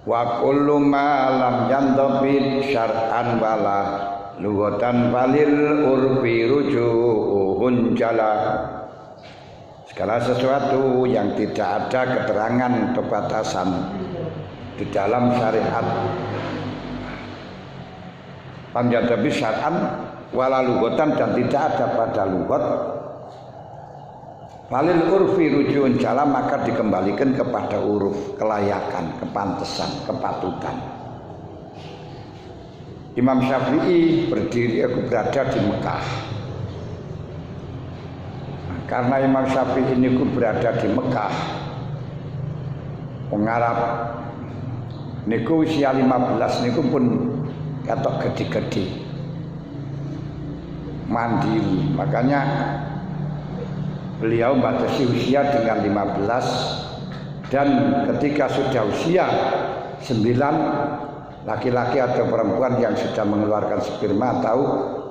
Wa kullu ma lam yantabit syar'an wala lughatan falil urfi rujuhun jala. Segala sesuatu yang tidak ada keterangan atau batasan di dalam syariat lam yantabit syar'an wala lughatan dan tidak ada pada lughat falil urfi rujuhun jala, maka dikembalikan kepada uruf, kelayakan, kepantesan, kepatutan. Imam Syafi'i berada di Mekah. Nah, karena Imam Syafi'i ini berada di Mekah, wong Arab niku usia 15 niku pun katok gede-gede, mandiri. Makanya beliau batasi usia dengan 15, dan ketika sudah usia 9, laki-laki atau perempuan yang sudah mengeluarkan sperma atau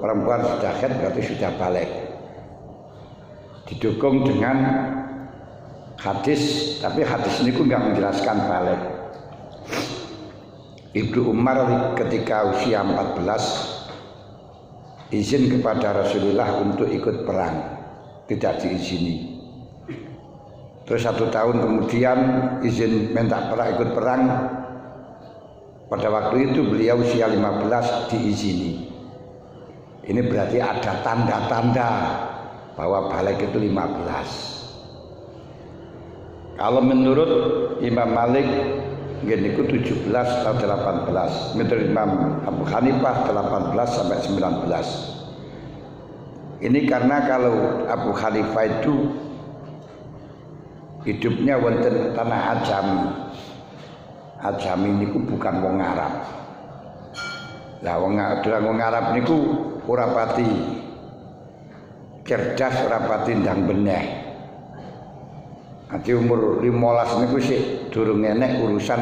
perempuan sudah haid berarti sudah balik. Didukung dengan hadis, tapi hadis ini pun nggak menjelaskan balik. Ibnu Umar ketika usia 14 izin kepada Rasulullah untuk ikut perang, tidak diizini. Terus 1 tahun kemudian izin minta ikut perang. Pada waktu itu beliau usia 15 diizini. Ini berarti ada tanda-tanda bahwa balik itu 15. Kalau menurut Imam Malik itu 17 atau 18. Menurut Imam Abu Hanifah 18 sampai 19. Ini karena kalau Abu Hanifah itu hidupnya wonten tanah Ajami. Ajami niku bukan wong Arab. Lah wong Arab niku ora pati cerdas, ora pati ndang beneh. Ati umur 15 niku sik durung enek urusan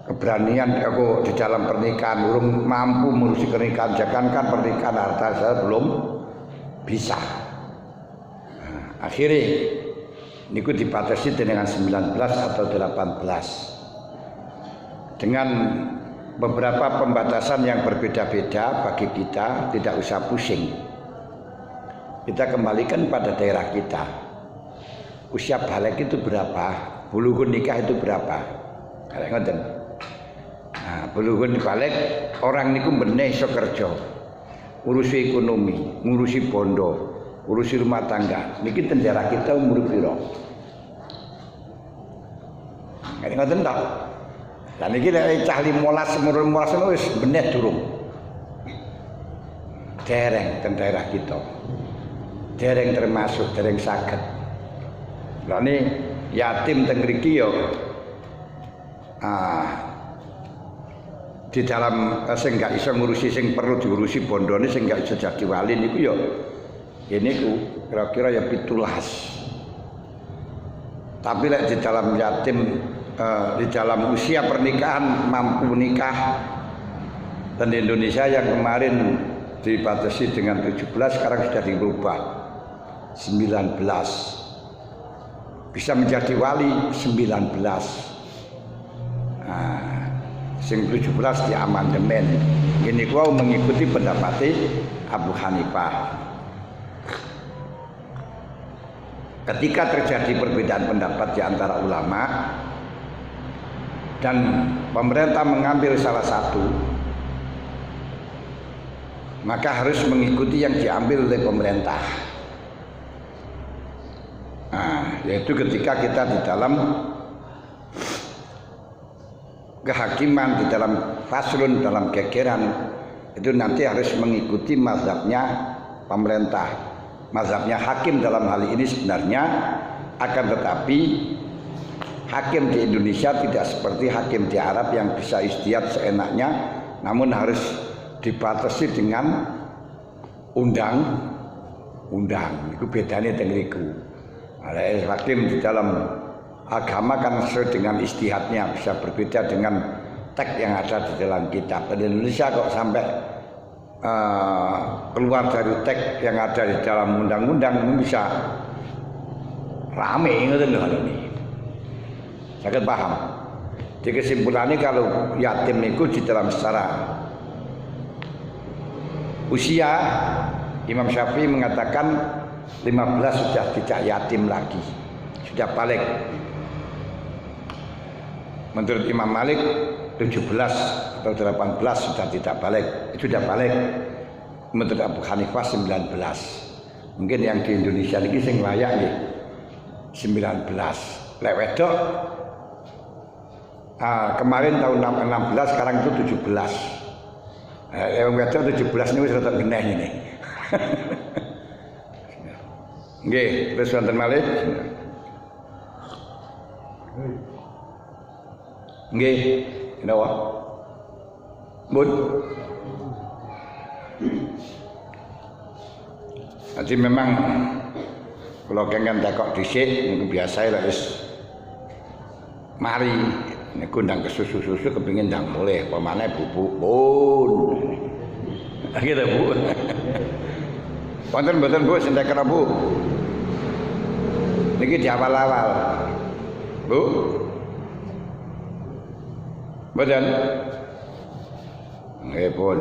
keberanian aku di dalam pernikahan, belum mampu mengurusi pernikahan, jangankan pernikahan harta saya belum bisa. Nah, akhirnya niku dibatasi dengan 19 atau 18 dengan beberapa pembatasan yang berbeda-beda. Bagi kita tidak usah pusing, kita kembalikan pada daerah kita. Usia balik itu berapa, bulughun nikah itu berapa, kalian ngoten. Nah, bulughun balik orang niku benih iso kerja, urusi ekonomi, ngurusi bondo, urusi rumah tangga. Niki tendera kita umur piro? Kalian ngoten tak? Lah niki lek cah 15 umur 15 wis benih durung. Dereng tendera kita. Dereng termasuk dereng saged. Lah ini yatim teng mriki yo di dalam sing gak iso ngurusi sing perlu diurusi bondone, sing gak iso jadi wali niku yo ini ku kira-kira ya 17. Tapi lek di dalam yatim di dalam usia pernikahan mampu nikah, dan di Indonesia yang kemarin dibatasi dengan 17 sekarang sudah dirubah 19, bisa menjadi wali 19. Nah, sing 17 di amandemen. Ini gua mengikuti pendapat Abu Hanifah. Ketika terjadi perbedaan pendapat di antara ulama dan pemerintah mengambil salah satu, maka harus mengikuti yang diambil oleh pemerintah. Nah, yaitu ketika kita di dalam kehakiman, di dalam faslun, dalam gegeran, itu nanti harus mengikuti mazhabnya pemerintah. Mazhabnya hakim dalam hal ini sebenarnya, akan tetapi hakim di Indonesia tidak seperti hakim di Arab yang bisa ijtihad seenaknya, namun harus dibatasi dengan undang-undang. Itu bedanya dengan itu. Hakim di dalam agama kan sesuai dengan ijtihadnya, bisa berbeda dengan teks yang ada di dalam kitab. Di Indonesia kok sampai keluar dari teks yang ada di dalam undang-undang, ini bisa rame ngoten lho ini. Saged paham? Jadi kesimpulannya kalau yatim itu di dalam secara usia Imam Syafi'i mengatakan 15 sudah tidak yatim lagi, sudah balik. Menurut Imam Malik 17 atau 18 sudah tidak balik, sudah balik. Menurut Abu Hanifah 19. Mungkin yang di Indonesia ini sing layak nih 19. Lek wedok kemarin tahun 16, sekarang itu 17. Yang wedok 17 ini wis rada geneh ini. Nggih, terus wonten malih. Nggih, kenapa? Mun. Jadi memang kalau kengen takok dhisik niku biasa lek wis mari niku ndang kesusu-susu kepengin ndang mulih pemane bubuk pun. Gitu Bu. Wonten mboten Bu sing kena Bu? Niki di awal-awal. Bu. Mboten. Nggih pun.